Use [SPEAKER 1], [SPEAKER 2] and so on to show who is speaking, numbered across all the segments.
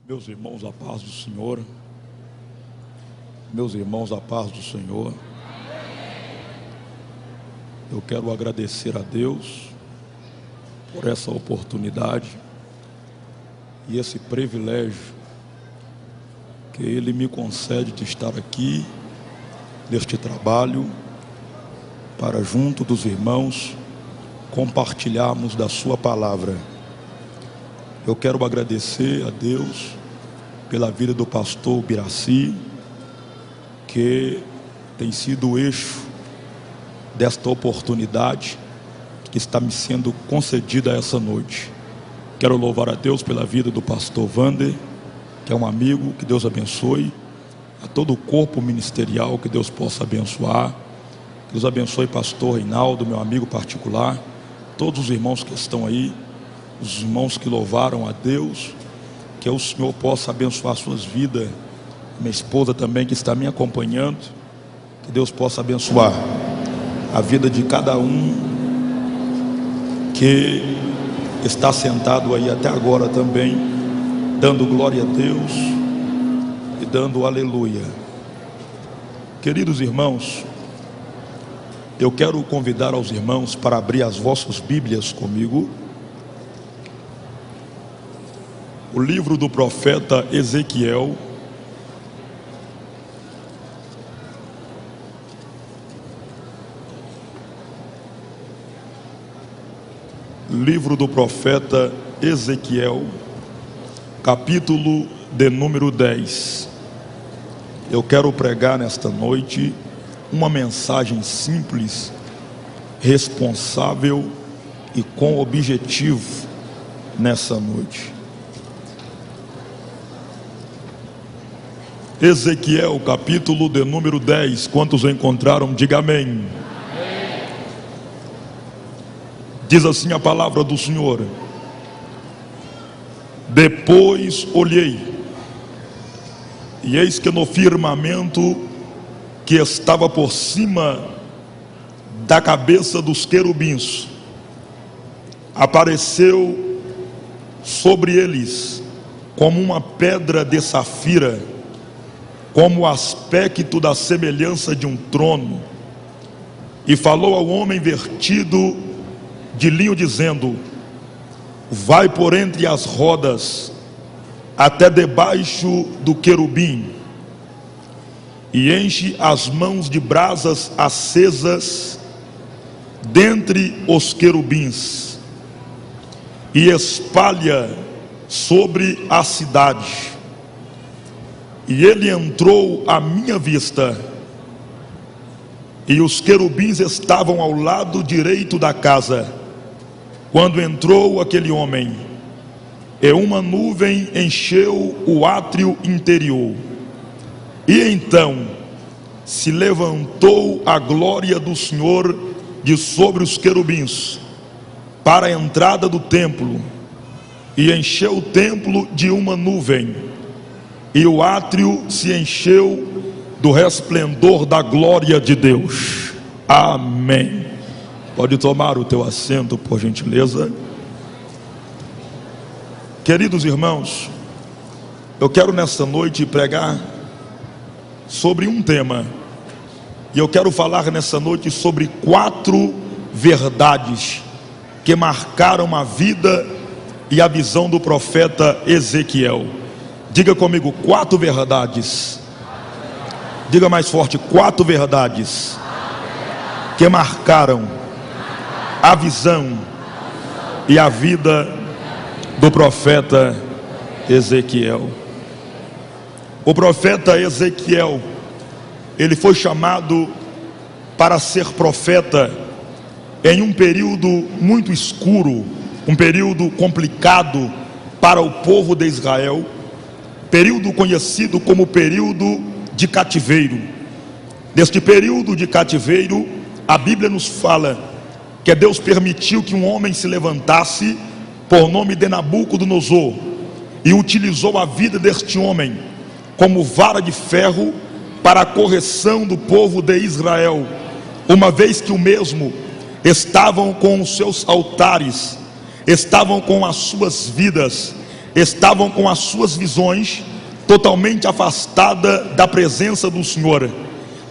[SPEAKER 1] Meus irmãos, a paz do Senhor. Meus irmãos, a paz do Senhor. Eu quero agradecer a Deus por essa oportunidade e esse privilégio que Ele me concede de estar aqui neste trabalho para, junto dos irmãos, compartilharmos da sua palavra. Eu quero agradecer a Deus pela vida do pastor Biraci, que tem sido o eixo desta oportunidade que está me sendo concedida essa noite. Quero louvar a Deus pela vida do pastor Wander, que é um amigo, que Deus abençoe. A todo o corpo ministerial, que Deus possa abençoar. Que Deus abençoe pastor Reinaldo, meu amigo particular. Todos os irmãos que estão aí, os irmãos que louvaram a Deus, que o Senhor possa abençoar suas vidas. Minha esposa também, que está me acompanhando, que Deus possa abençoar a vida de cada um que está sentado aí até agora também, dando glória a Deus e dando aleluia. Queridos irmãos, eu quero convidar aos irmãos para abrir as vossas Bíblias comigo. O livro do profeta Ezequiel, livro do profeta Ezequiel, capítulo de número 10. Eu quero pregar nesta noite uma mensagem simples, responsável e com objetivo nessa noite. Ezequiel, capítulo de número 10. Quantos encontraram? Diga amém. Amém. Diz assim a palavra do Senhor: depois olhei, e eis que no firmamento que estava por cima da cabeça dos querubins apareceu sobre eles como uma pedra de safira, como o aspecto da semelhança de um trono, e falou ao homem vertido de linho, dizendo: vai por entre as rodas até debaixo do querubim, e enche as mãos de brasas acesas dentre os querubins, e espalha sobre a cidade. E ele entrou à minha vista, e os querubins estavam ao lado direito da casa, quando entrou aquele homem, e uma nuvem encheu o átrio interior. E então se levantou a glória do Senhor de sobre os querubins para a entrada do templo, e encheu o templo de uma nuvem, e o átrio se encheu do resplendor da glória de Deus. Amém. Pode tomar o teu assento, por gentileza. Queridos irmãos, eu quero nesta noite pregar sobre um tema, e eu quero falar nessa noite sobre 4 verdades que marcaram a vida e a visão do profeta Ezequiel. Diga comigo: 4 verdades. Diga mais forte: 4 verdades que marcaram a visão e a vida do profeta Ezequiel. O profeta Ezequiel, ele foi chamado para ser profeta em um período muito escuro, um período complicado para o povo de Israel, período conhecido como período de cativeiro. Neste período de cativeiro, a Bíblia nos fala que Deus permitiu que um homem se levantasse por nome de Nabucodonosor, e utilizou a vida deste homem como vara de ferro para a correção do povo de Israel, uma vez que o mesmo estavam com os seus altares, estavam com as suas vidas estavam com as suas visões totalmente afastadas da presença do Senhor.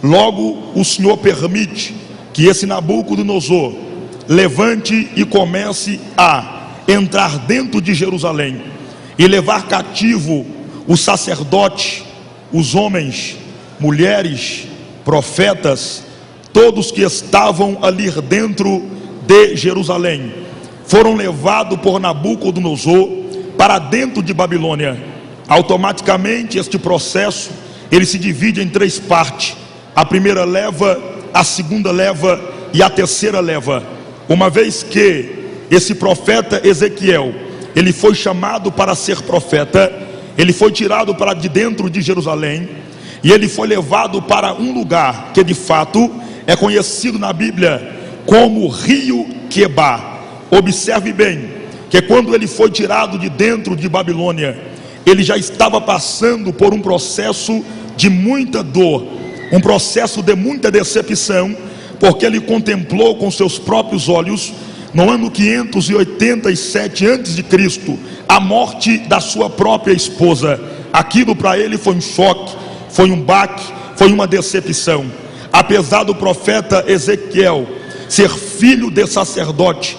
[SPEAKER 1] Logo o Senhor permite que esse Nabucodonosor levante e comece a entrar dentro de Jerusalém e levar cativo os sacerdotes, os homens, mulheres, profetas, todos que estavam ali dentro de Jerusalém. Foram levados por Nabucodonosor para dentro de Babilônia. Automaticamente este processo ele se divide em três partes: a primeira leva, a segunda leva e a terceira leva. Uma vez que esse profeta Ezequiel ele foi chamado para ser profeta, ele foi tirado para de dentro de Jerusalém e ele foi levado para um lugar que de fato é conhecido na Bíblia como Rio Quebá. Observe bem que quando ele foi tirado de dentro de Babilônia, ele já estava passando por um processo de muita dor, um processo de muita decepção, porque ele contemplou com seus próprios olhos, no ano 587 a.C., a morte da sua própria esposa. Aquilo para ele foi um choque, foi um baque, foi uma decepção. Apesar do profeta Ezequiel ser filho de sacerdote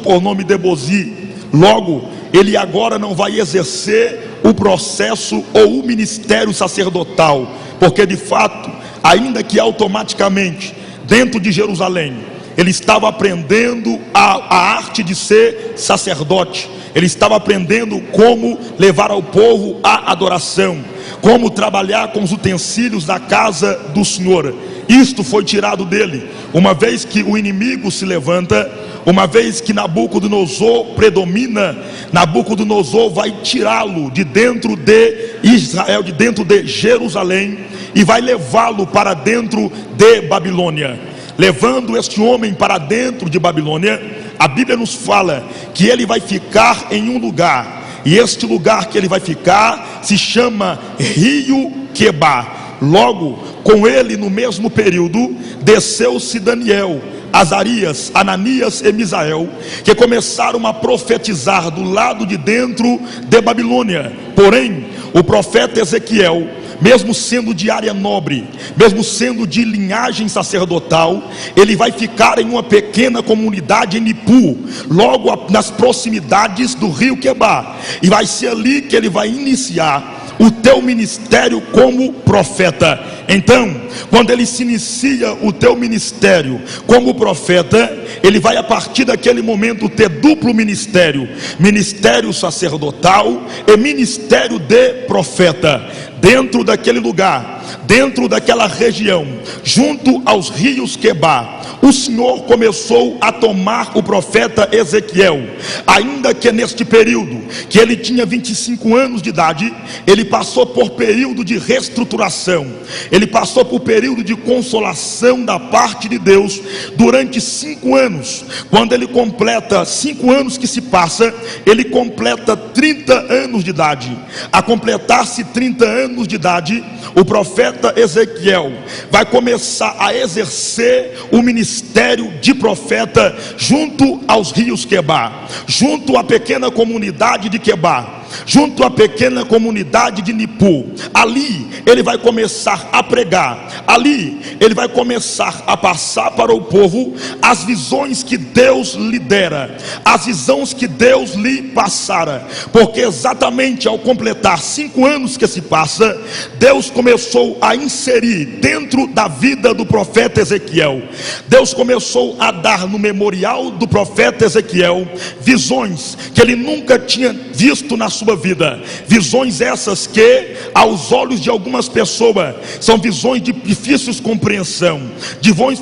[SPEAKER 1] por nome de Bozi, logo ele agora não vai exercer o processo ou o ministério sacerdotal, porque de fato, ainda que automaticamente dentro de Jerusalém ele estava aprendendo a arte de ser sacerdote, ele estava aprendendo como levar ao povo a adoração, como trabalhar com os utensílios da casa do Senhor. Isto foi tirado dele, uma vez que o inimigo se levanta, uma vez que Nabucodonosor predomina. Nabucodonosor vai tirá-lo de dentro de Israel, de dentro de Jerusalém, e vai levá-lo para dentro de Babilônia. Levando este homem para dentro de Babilônia, a Bíblia nos fala que ele vai ficar em um lugar, e este lugar que ele vai ficar se chama Rio Quebá. Logo, com ele no mesmo período, desceu-se Daniel, Azarias, Ananias e Misael, que começaram a profetizar do lado de dentro de Babilônia. Porém, o profeta Ezequiel, mesmo sendo de área nobre, mesmo sendo de linhagem sacerdotal, ele vai ficar em uma pequena comunidade em Nipu, logo nas proximidades do rio Quebá, e vai ser ali que ele vai iniciar o teu ministério como profeta. Então, quando ele se inicia o teu ministério como profeta, ele vai a partir daquele momento ter duplo ministério: ministério sacerdotal e ministério de profeta. Dentro daquele lugar, dentro daquela região, junto aos rios Quebá, o Senhor começou a tomar o profeta Ezequiel. Ainda que neste período, que ele tinha 25 anos de idade, ele passou por período de reestruturação, ele passou por período de consolação da parte de Deus durante 5 anos. Quando ele completa 5 anos que se passa, ele completa 30 anos de idade. A completar-se 30 anos de idade, o profeta Ezequiel vai começar a exercer o ministério de profeta junto aos rios Quebá, junto à pequena comunidade de Quebá, junto à pequena comunidade de Nipu. Ali ele vai começar a pregar, ali ele vai começar a passar para o povo as visões que Deus lhe dera, as visões que Deus lhe passara, porque exatamente ao completar 5 anos que se passa, Deus começou a inserir dentro da vida do profeta Ezequiel, Deus começou a dar no memorial do profeta Ezequiel visões que ele nunca tinha visto na sua vida. Visões essas que aos olhos de algumas pessoas são visões de difícil compreensão,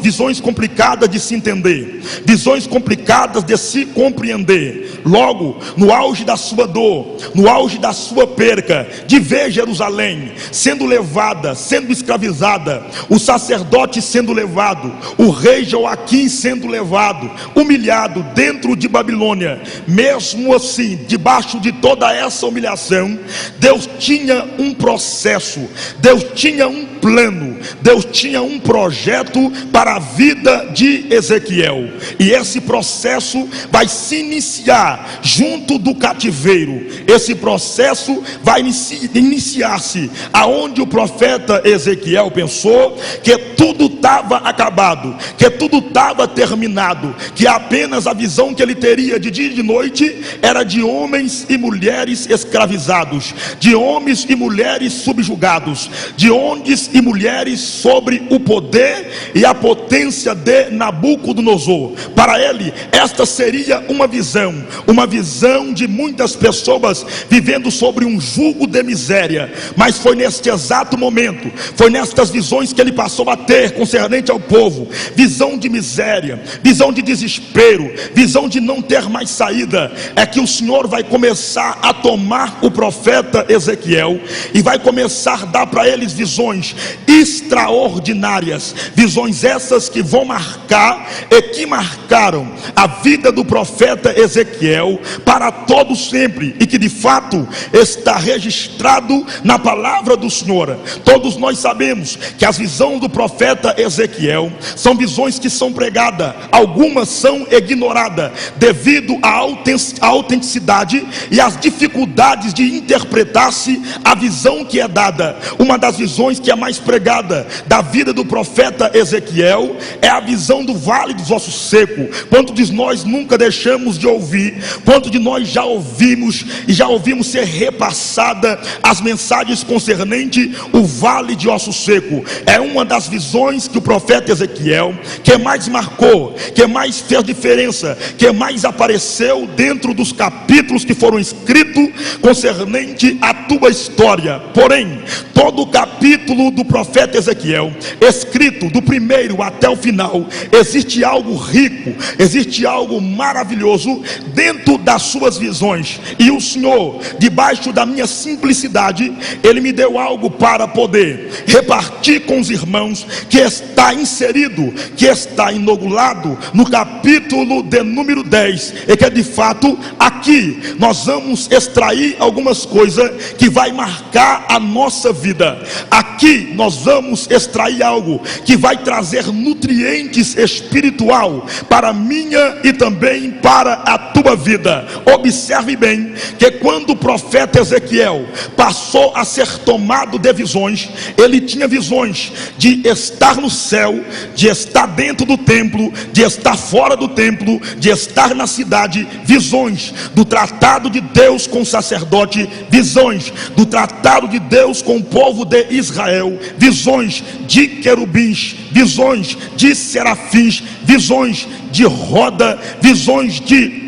[SPEAKER 1] visões complicadas de se entender, visões complicadas de se compreender. Logo, no auge da sua dor, no auge da sua perca, de ver Jerusalém sendo levada, sendo escravizada, o sacerdote sendo levado, o rei Joaquim sendo levado, humilhado dentro de Babilônia, mesmo assim, debaixo de toda essa humilhação, Deus tinha um processo, Deus tinha um plano, Deus tinha um projeto para a vida de Ezequiel, e esse processo vai se iniciar junto do cativeiro. Esse processo vai iniciar-se aonde o profeta Ezequiel pensou que tudo estava acabado, que tudo estava terminado, que apenas a visão que ele teria de dia e de noite era de homens e mulheres escravizados, de homens e mulheres subjugados, de homens e mulheres sobre o poder e a potência de Nabucodonosor. Para ele, esta seria uma visão de muitas pessoas vivendo sobre um jugo de miséria. Mas foi neste exato momento, foi nestas visões que ele passou a ter concernente ao povo, visão de miséria, visão de desespero, visão de não ter mais saída, é que o Senhor vai começar a tomar o profeta Ezequiel e vai começar a dar para eles visões extraordinárias, visões essas que vão marcar e que marcaram a vida do profeta Ezequiel para todo sempre, e que de fato está registrado na palavra do Senhor. Todos nós sabemos que as visões do profeta Ezequiel são visões que são pregadas, algumas são ignoradas devido à autenticidade e às dificuldades de interpretar-se a visão que é dada. Uma das visões que é mais pregada da vida do profeta Ezequiel é a visão do vale dos ossos secos. Quantos de nós nunca deixamos de ouvir? Quantos de nós já ouvimos e já ouvimos ser repassada as mensagens concernente o vale de ossos secos? É uma das visões que o profeta Ezequiel, que mais marcou, que mais fez diferença, que mais apareceu dentro dos capítulos que foram escritos concernente a tua história. Porém, todo o capítulo do profeta Ezequiel, escrito do primeiro até o final, existe algo rico, existe algo maravilhoso dentro das suas visões. E o Senhor, debaixo da minha simplicidade, Ele me deu algo para poder repartir com os irmãos, que está inserido, que está inogulado no capítulo de número 10, e que de fato aqui nós vamos extrair algumas coisas que vai marcar a nossa vida. Aqui nós vamos extrair algo que vai trazer nutrientes espiritual para a minha e também para a tua vida. Observe bem que quando o profeta Ezequiel passou a ser tomado de visões, ele tinha visões de estar no céu, de estar dentro do templo, de estar fora do templo, de estar na cidade, visões do tratado de Deus com o sacerdote, visões do tratado de Deus com o povo de Israel, visões de querubins, visões de serafins, visões de roda, visões de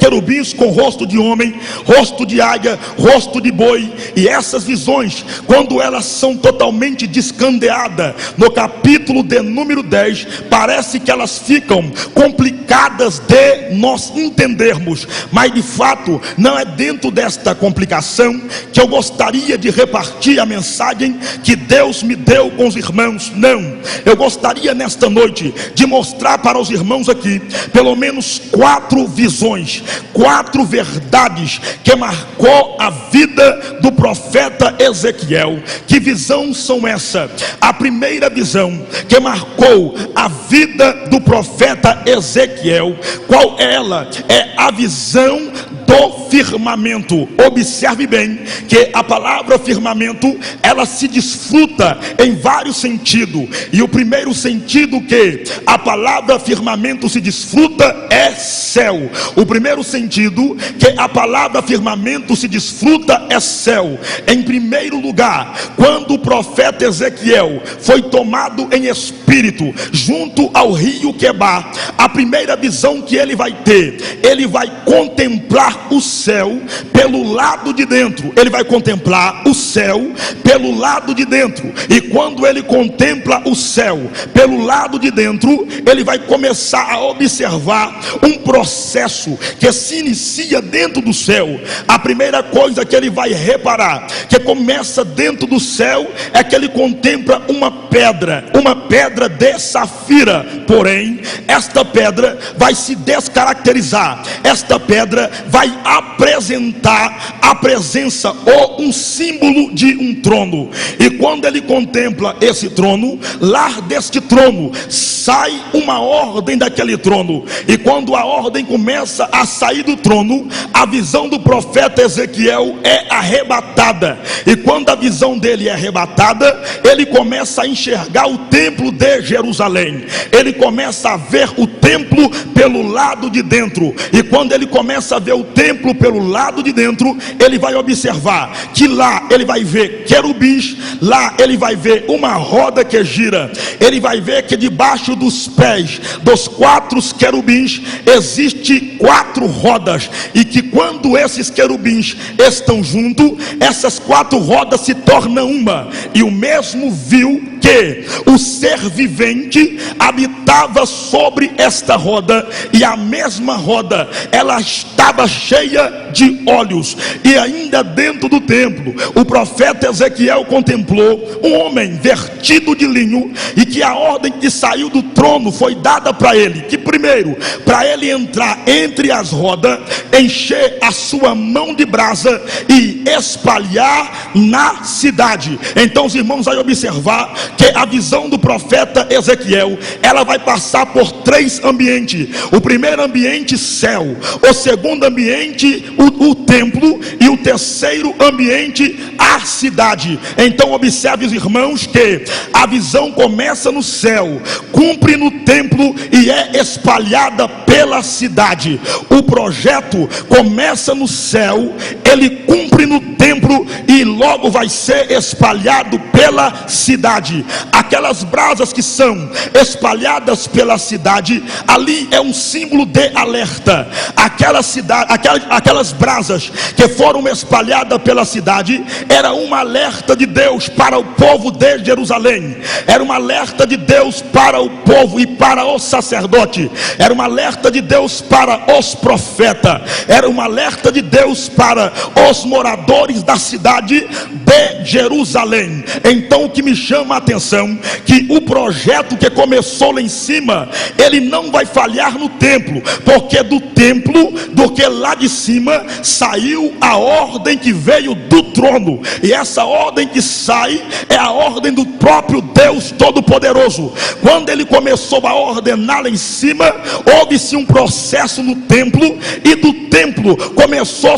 [SPEAKER 1] querubins com rosto de homem, rosto de águia, rosto de boi. E essas visões, quando elas são totalmente descandeadas no capítulo de número 10, parece que elas ficam complicadas de nós entendermos, mas de fato não é dentro desta complicação que eu gostaria de repartir a mensagem que Deus me deu com os irmãos. Não, eu gostaria nesta noite de mostrar para os irmãos aqui pelo menos 4 visões, 4 verdades que marcou a vida do profeta Ezequiel. Que visão são essa? A primeira visão que marcou a vida do profeta Ezequiel, qual é ela? É a visão do firmamento. Observe bem que a palavra firmamento, ela se desfruta em vários sentidos, e o primeiro sentido que a palavra firmamento se desfruta é céu. O primeiro sentido que a palavra firmamento se desfruta é céu. Em primeiro lugar, quando o profeta Ezequiel foi tomado em espírito junto ao rio Quebar, a primeira visão que ele vai ter, ele vai contemplar o céu pelo lado de dentro. Ele vai contemplar o céu pelo lado de dentro, e quando ele contempla o céu pelo lado de dentro, ele vai começar a observar um processo que se inicia dentro do céu. A primeira coisa que ele vai reparar, que começa dentro do céu, é que ele contempla uma pedra de safira. Porém, esta pedra vai se descaracterizar, esta pedra vai vai apresentar a presença ou um símbolo de um trono. E quando ele contempla esse trono, lá deste trono sai uma ordem daquele trono. E quando a ordem começa a sair do trono, a visão do profeta Ezequiel é arrebatada. E quando a visão dele é arrebatada, ele começa a enxergar o templo de Jerusalém. Ele começa a ver o templo pelo lado de dentro. E quando ele começa a ver o templo pelo lado de dentro, ele vai observar que lá ele vai ver querubins, lá ele vai ver uma roda que gira. Ele vai ver que debaixo dos pés dos 4 querubins existe 4 rodas, e que quando esses querubins estão juntos, essas 4 rodas se tornam uma. E o mesmo viu que o ser vivente habitava sobre esta roda, e a mesma roda ela estava cheia de olhos. E ainda dentro do templo, o profeta Ezequiel contemplou um homem vestido de linho, e que a ordem que saiu do trono foi dada para ele, que primeiro, para ele entrar entre as rodas, encher a sua mão de brasa e espalhar na cidade. Então os irmãos vão observar que a visão do profeta Ezequiel, ela vai passar por 3 ambientes. O primeiro ambiente, céu; o segundo ambiente, o templo; e o terceiro ambiente, a cidade. Então observe, os irmãos, que a visão começa no céu, cumpre no templo e é espalhada pela cidade. O projeto começa no céu, ele cumpre no templo e logo vai ser espalhado pela cidade. Aquelas brasas que são espalhadas pela cidade, ali é um símbolo de alerta. Aquelas brasas que foram espalhadas pela cidade, era um alerta de Deus para o povo de Jerusalém, era um alerta de Deus para o povo e para o sacerdote, era um alerta de Deus para os profetas, era um alerta de Deus para os moradores da cidade de Jerusalém. Então o que me chama a atenção, que o projeto que começou lá em cima, ele não vai falhar no templo, porque do templo, do que lá de cima, saiu a ordem que veio do trono, e essa ordem que sai é a ordem do próprio Deus Todo-Poderoso. Quando ele começou a ordenar lá em cima, houve-se um processo no templo, e do templo começou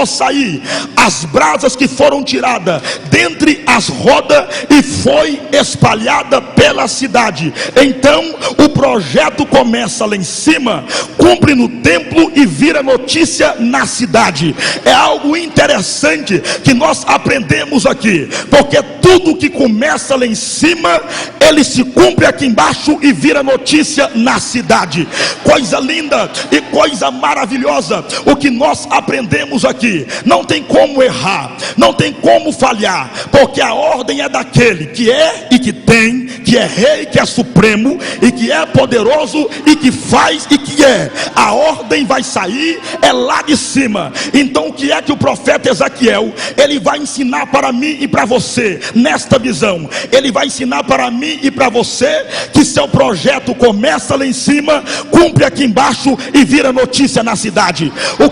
[SPEAKER 1] a sair as brasas que foram tiradas dentre as rodas e foi espalhada pela cidade. Então o projeto começa lá em cima, cumpre no templo e vira notícia na cidade. É algo interessante que nós aprendemos aqui, porque tudo que começa lá em cima, ele se cumpre aqui embaixo e vira notícia na cidade. Coisa linda e coisa maravilhosa o que nós aprendemos aqui. Não tem como errar, não tem como falhar, porque a ordem é daquele que é e que tem, que é rei, que é supremo e que é poderoso e que faz e que é. A ordem vai sair, é lá de cima. Então o que é que o profeta Ezequiel, ele vai ensinar para mim e para você nesta visão? Ele vai ensinar para mim e para você que seu projeto começa lá em cima, cumpre aqui embaixo e vira notícia na cidade. O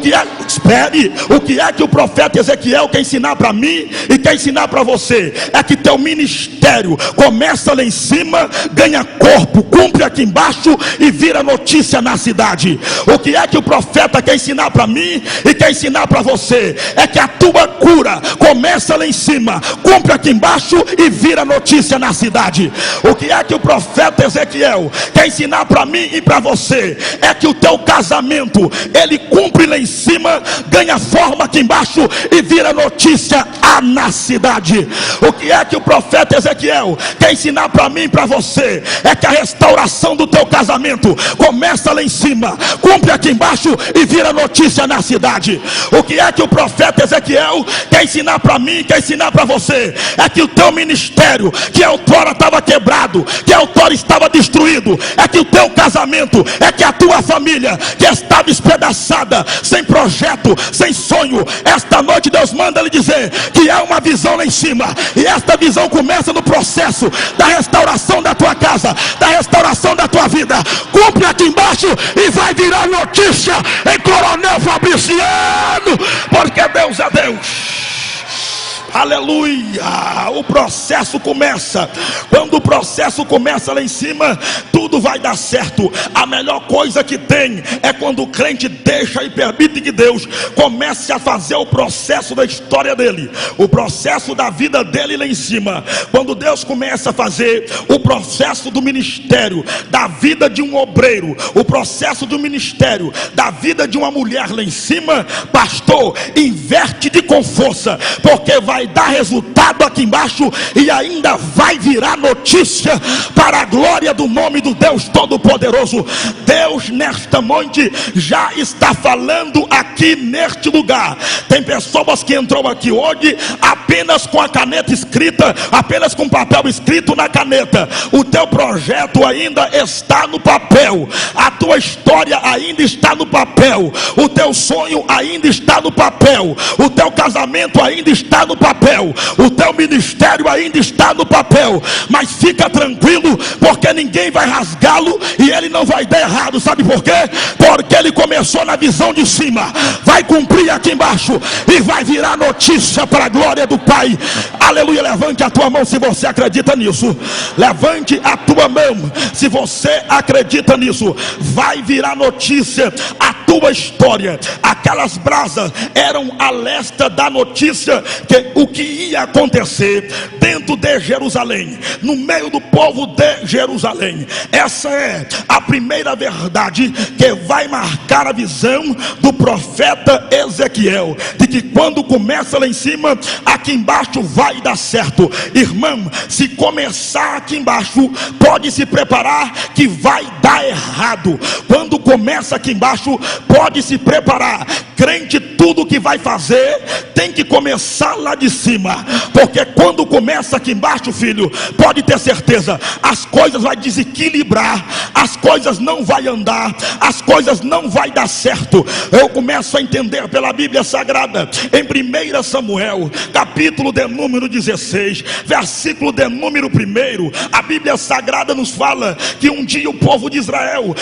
[SPEAKER 1] que é que o profeta Ezequiel quer ensinar para mim e quer ensinar para você? É que teu ministério começa lá em cima, ganha corpo, cumpre aqui embaixo e vira notícia na cidade. O que é que o profeta quer ensinar para mim e quer ensinar para você? É que a tua cura começa lá em cima, cumpre aqui embaixo e vira notícia na cidade. O que é que o profeta Ezequiel quer ensinar para mim e para você? É que o teu casamento, ele cumpre lá em cima, ganha forma aqui embaixo e vira notícia na cidade. O que é que o profeta Ezequiel quer ensinar para mim e para você? É que a restauração do teu casamento começa lá em cima, cumpre aqui embaixo e vira notícia na cidade. O que é que o profeta Ezequiel quer ensinar para mim, quer ensinar para você, é que o teu ministério, que outrora estava quebrado, que outrora estava destruído, é que o teu casamento, é que a tua família, que estava espedaçada, sem projeto, sem sonho, esta noite Deus manda lhe dizer que há uma visão lá em cima, e esta visão começa no processo da restauração da tua casa, da restauração da tua vida. Cumpre aqui embaixo e vai virar notícia em Coronel Fabriciano, porque Deus é Deus. Aleluia. O processo começa. Quando o processo começa lá em cima, tudo vai dar certo. A melhor coisa que tem é quando o crente deixa e permite que Deus comece a fazer o processo da história dele, o processo da vida dele lá em cima. Quando Deus começa a fazer o processo do ministério, da vida de um obreiro, o processo do ministério, da vida de uma mulher lá em cima, pastor, inverte com força, porque vai dar resultado aqui embaixo e ainda vai virar notícia para a glória do nome do Deus Todo-Poderoso. Deus nesta noite já está falando aqui neste lugar. Tem pessoas que entrou aqui hoje apenas com a caneta escrita, apenas com papel escrito na caneta. O teu projeto ainda está no papel, a tua história ainda está no papel, o teu sonho ainda está no papel, o teu casamento ainda está no papel, o teu ministério ainda está no papel. Mas fica tranquilo, porque ninguém vai rasgá-lo e ele não vai dar errado. Sabe por quê? Porque ele começou na visão de cima, vai cumprir aqui embaixo e vai virar notícia para a glória do Pai. Aleluia. Levante a tua mão se você acredita nisso. Levante a tua mão se você acredita nisso. Vai virar notícia a tua história. Aquelas brasas eram a lesta da notícia, que o que ia acontecer dentro de Jerusalém, no meio do povo de Jerusalém. Essa é a primeira verdade que vai marcar a visão do profeta Ezequiel, de que quando começa lá em cima, aqui embaixo vai dar certo. Irmão, se começar aqui embaixo, pode se preparar que vai dar errado. Quando começa aqui embaixo, pode se preparar. Crente, tudo que vai fazer tem que começar lá de cima, porque quando começa aqui embaixo, filho, pode ter certeza, as coisas vai desequilibrar, as coisas não vai andar, as coisas não vai dar certo. Eu começo a entender pela Bíblia Sagrada, em 1 Samuel, capítulo de número 16, versículo de número 1, a Bíblia Sagrada nos fala que um dia o povo de Israel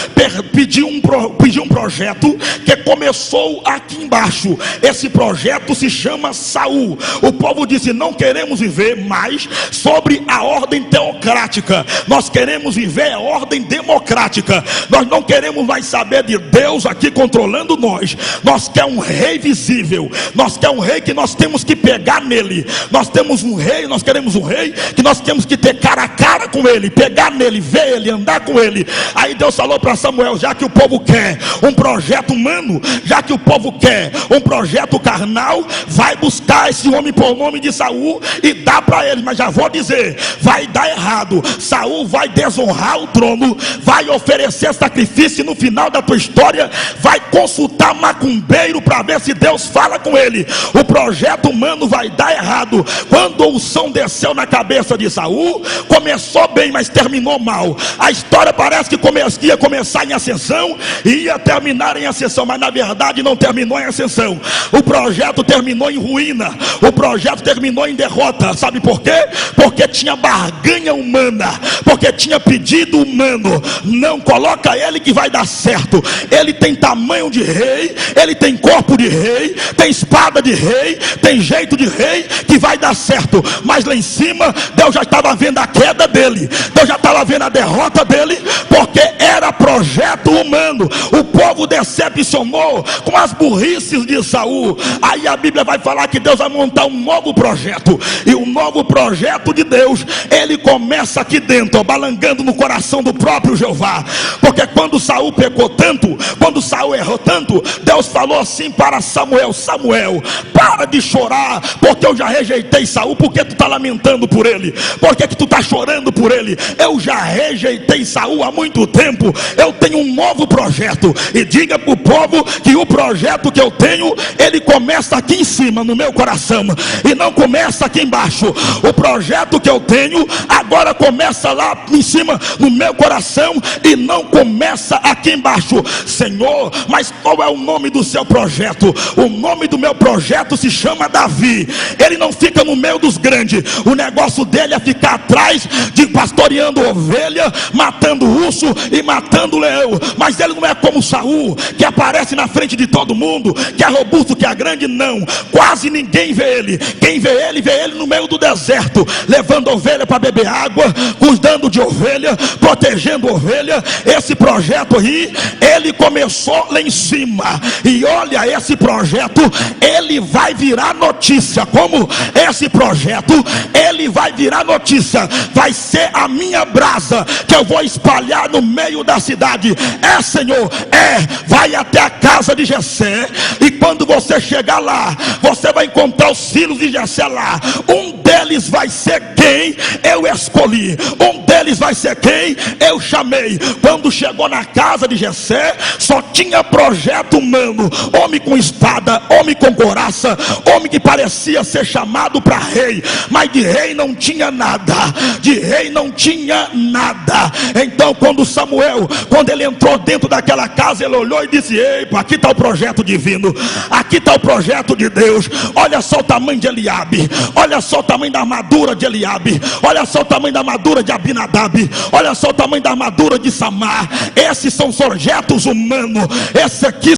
[SPEAKER 1] pediu um projeto que começou aqui embaixo. Esse projeto se chama Saul. O povo disse: não queremos viver mais sobre a ordem teocrática, nós queremos viver a ordem democrática. Nós não queremos mais saber de Deus aqui controlando nós. Nós queremos um rei visível, nós queremos um rei que nós temos que pegar nele. Nós temos um rei, nós queremos um rei que nós temos que ter cara a cara com ele, pegar nele, ver ele, andar com ele. Aí Deus falou para Samuel: já que o povo quer um projeto humano, já que o povo quer um projeto carnal, vai buscar esse homem por nome de Saul e dá para ele. Mas já vou dizer, vai dar errado. Saul vai desonrar o trono, vai oferecer sacrifício, e no final da tua história vai consultar macumbeiro para ver se Deus fala com ele. O projeto humano vai dar errado. Quando a unção desceu na cabeça de Saul, começou bem, mas terminou mal. A história parece que ia começar em ascensão e ia terminar em ascensão, mas na verdade não terminou em ascensão. O projeto terminou em ruína, o projeto terminou em derrota. Sabe por quê? Porque tinha barganha humana, porque tinha pedido humano. Não coloca ele que vai dar certo. Ele tem tamanho de rei, ele tem corpo de rei, tem espada de rei, tem jeito de rei, que vai dar certo. Mas lá em cima Deus já estava vendo a queda dele, Deus já estava vendo a derrota dele, porque era projeto humano. O povo decepcionou com as burrices de Saul. Aí a Bíblia vai falar que Deus vai montar um novo projeto, e o novo projeto de Deus, ele começa aqui dentro, balangando no coração do próprio Jeová. Porque quando Saul pecou tanto, quando Saul errou tanto, Deus falou assim para Samuel: Samuel, para de chorar, porque eu já rejeitei Saul. Por que tu está lamentando por ele? Por que tu está chorando por ele? Eu já rejeitei Saul há muito tempo. Eu tenho um novo projeto. E diga para o povo comigo que o projeto que eu tenho, ele começa aqui em cima, no meu coração, e não começa aqui embaixo. O projeto que eu tenho agora começa lá em cima, no meu coração, e não começa aqui embaixo. Senhor, mas qual é o nome do seu projeto? O nome do meu projeto se chama Davi. Ele não fica no meio dos grandes, o negócio dele é ficar atrás, de pastoreando ovelha, matando urso e matando leão. Mas ele não é como Saul, que aparece na frente de todo mundo, que é robusto, que é grande. Não, quase ninguém vê ele. Quem vê ele no meio do deserto, levando ovelha para beber água, cuidando de ovelha, protegendo ovelha. Esse projeto aí, ele começou lá em cima, e olha, esse projeto, ele vai virar notícia. Como? Esse projeto, ele vai virar notícia, vai ser a minha brasa, que eu vou espalhar no meio da cidade. Senhor, vai até a casa de Jessé, e quando você chegar lá, você vai encontrar os filhos de Jessé lá. Um deles vai ser quem eu escolhi, um deles vai ser quem eu chamei. Quando chegou na casa de Jessé, só tinha projeto humano, homem com espada, homem com couraça, homem que parecia ser chamado para rei, mas de rei não tinha nada, de rei não tinha nada. Então quando Samuel, quando ele entrou dentro daquela casa, ele olhou e disse: epa, aqui está o projeto divino, aqui está o projeto de Deus. Olha só o tamanho de Eliabe, olha só o tamanho da armadura de Eliabe, olha só o tamanho da armadura de Abinadab, olha só o tamanho da armadura de Samar. Esses são projetos humanos, esses aqui